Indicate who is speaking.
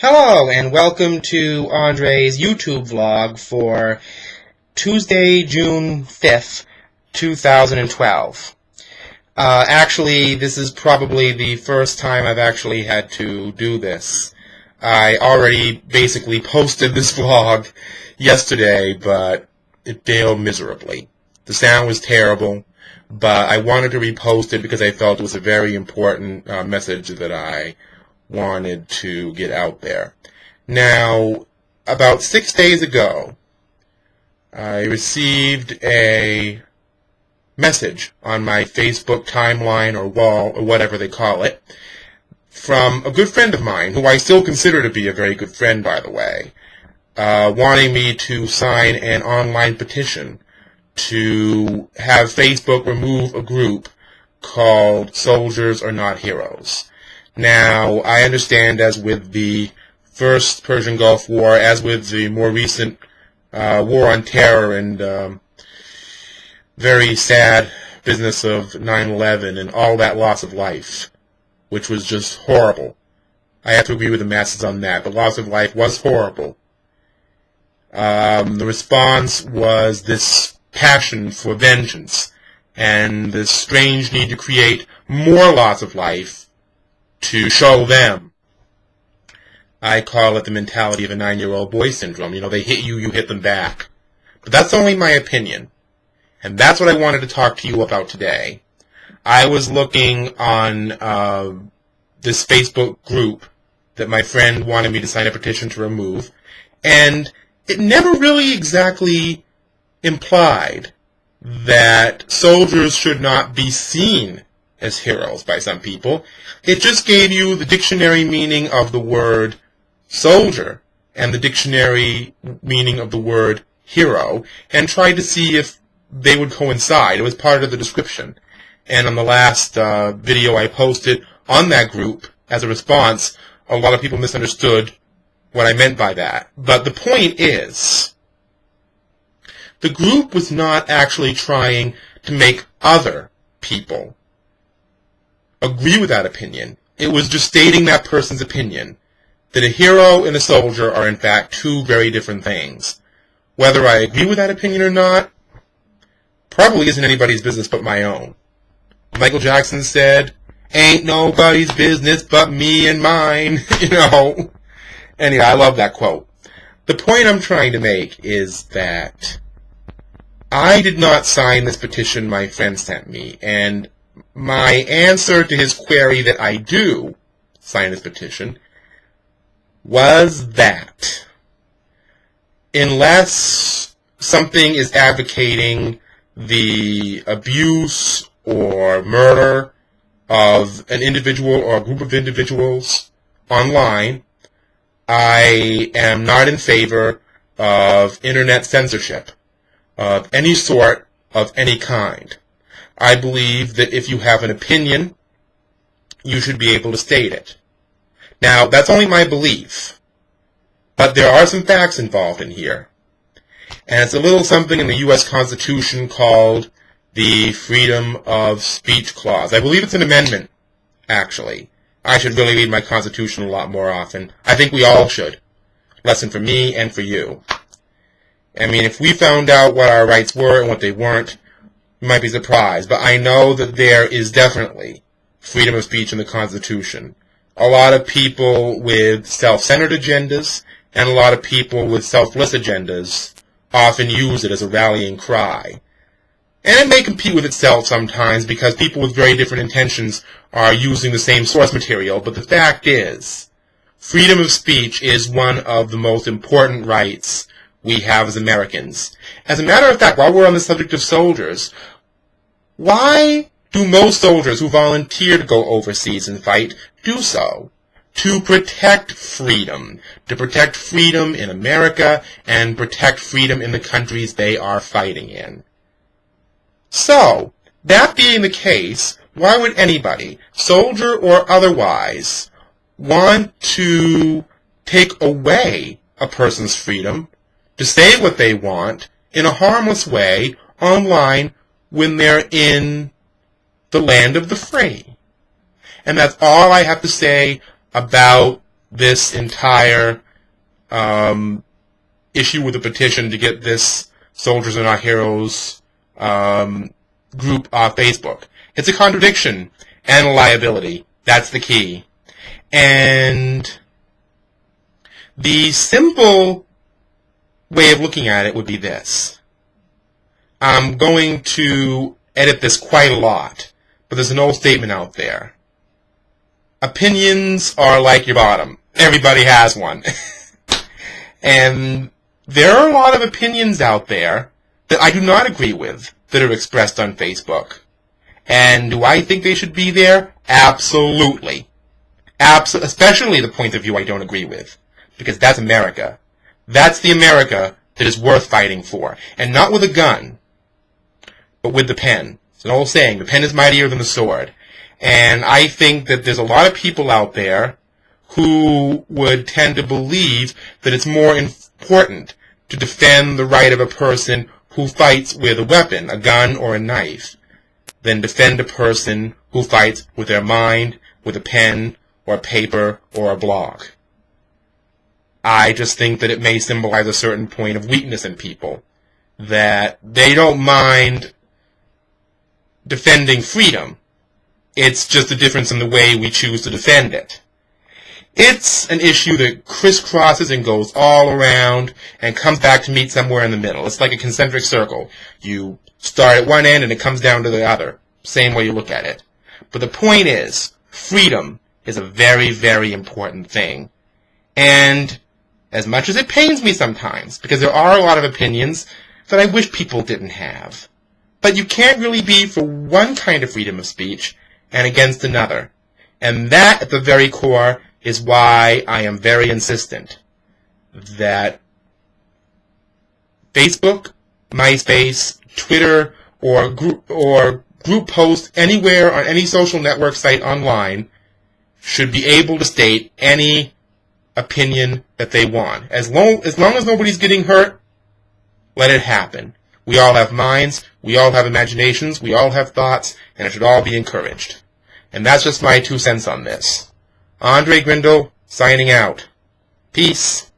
Speaker 1: Hello, and welcome to Andre's YouTube vlog for Tuesday, June 5th, 2012. Actually, this is probably the first time I've actually had to do this. I already basically posted this vlog yesterday, but it failed miserably. The sound was terrible, but I wanted to repost it because I felt it was a very important message that I wanted to get out there. Now, about 6 days ago, I received a message on my Facebook timeline or wall or whatever they call it from a good friend of mine, who I still consider to be a very good friend, by the way, wanting me to sign an online petition to have Facebook remove a group called Soldiers Are Not Heroes. Now, I understand, as with the first Persian Gulf War, as with the more recent war on terror and very sad business of 9/11 and all that loss of life, which was just horrible. I have to agree with the masses on that. The loss of life was horrible. The response was this passion for vengeance and this strange need to create more loss of life to show them. I call it the mentality of a 9-year-old boy syndrome. You know, they hit you, you hit them back. But that's only my opinion. And that's what I wanted to talk to you about today. I was looking on this Facebook group that my friend wanted me to sign a petition to remove, and it never really exactly implied that soldiers should not be seen as heroes by some people. It just gave you the dictionary meaning of the word soldier and the dictionary meaning of the word hero, and tried to see if they would coincide. It was part of the description. And on the last video I posted on that group, as a response, a lot of people misunderstood what I meant by that. But the point is, the group was not actually trying to make other people agree with that opinion. It was just stating that person's opinion, that a hero and a soldier are in fact two very different things. Whether I agree with that opinion or not probably isn't anybody's business but my own. Michael Jackson said, "Ain't nobody's business but me and mine." You know. Anyway, I love that quote. The point I'm trying to make is that I did not sign this petition my friend sent me, and my answer to his query that I do sign this petition was that unless something is advocating the abuse or murder of an individual or a group of individuals online, I am not in favor of internet censorship of any sort, of any kind. I believe that if you have an opinion, you should be able to state it. Now, that's only my belief, but there are some facts involved in here. And it's a little something in the U.S. Constitution called the Freedom of Speech Clause. I believe it's an amendment, actually. I should really read my Constitution a lot more often. I think we all should. Lesson for me and for you. I mean, if we found out what our rights were and what they weren't, you might be surprised, but I know that there is definitely freedom of speech in the Constitution. A lot of people with self-centered agendas and a lot of people with selfless agendas often use it as a rallying cry. And it may compete with itself sometimes because people with very different intentions are using the same source material, but the fact is, freedom of speech is one of the most important rights we have as Americans. As a matter of fact, while we're on the subject of soldiers, why do most soldiers who volunteer to go overseas and fight do so? To protect freedom. To protect freedom in America and protect freedom in the countries they are fighting in. So, that being the case, why would anybody, soldier or otherwise, want to take away a person's freedom to say what they want in a harmless way online when they're in the land of the free? And that's all I have to say about this entire issue with the petition to get this Soldiers Are Not Heroes group off Facebook. It's a contradiction and a liability. That's the key. And the simple way of looking at it would be this. I'm going to edit this quite a lot, but there's an old statement out there. Opinions are like your bottom. Everybody has one. And there are a lot of opinions out there that I do not agree with that are expressed on Facebook. And do I think they should be there? Absolutely. Especially the point of view I don't agree with. Because that's America. That's the America that is worth fighting for. And not with a gun, but with the pen. It's an old saying, the pen is mightier than the sword. And I think that there's a lot of people out there who would tend to believe that it's more important to defend the right of a person who fights with a weapon, a gun or a knife, than defend a person who fights with their mind, with a pen or paper or a blog. I just think that it may symbolize a certain point of weakness in people, that they don't mind defending freedom. It's just a difference in the way we choose to defend it. It's an issue that crisscrosses and goes all around and comes back to meet somewhere in the middle. It's like a concentric circle. You start at one end and it comes down to the other. Same way you look at it. But the point is, freedom is a very, very important thing. And as much as it pains me sometimes, because there are a lot of opinions that I wish people didn't have, but you can't really be for one kind of freedom of speech and against another. And that, at the very core, is why I am very insistent that Facebook, MySpace, Twitter, or group post anywhere on any social network site online should be able to state any opinion that they want. As long as nobody's getting hurt, let it happen. We all have minds, we all have imaginations, we all have thoughts, and it should all be encouraged. And that's just my 2 cents on this. Andre Grindle, signing out. Peace.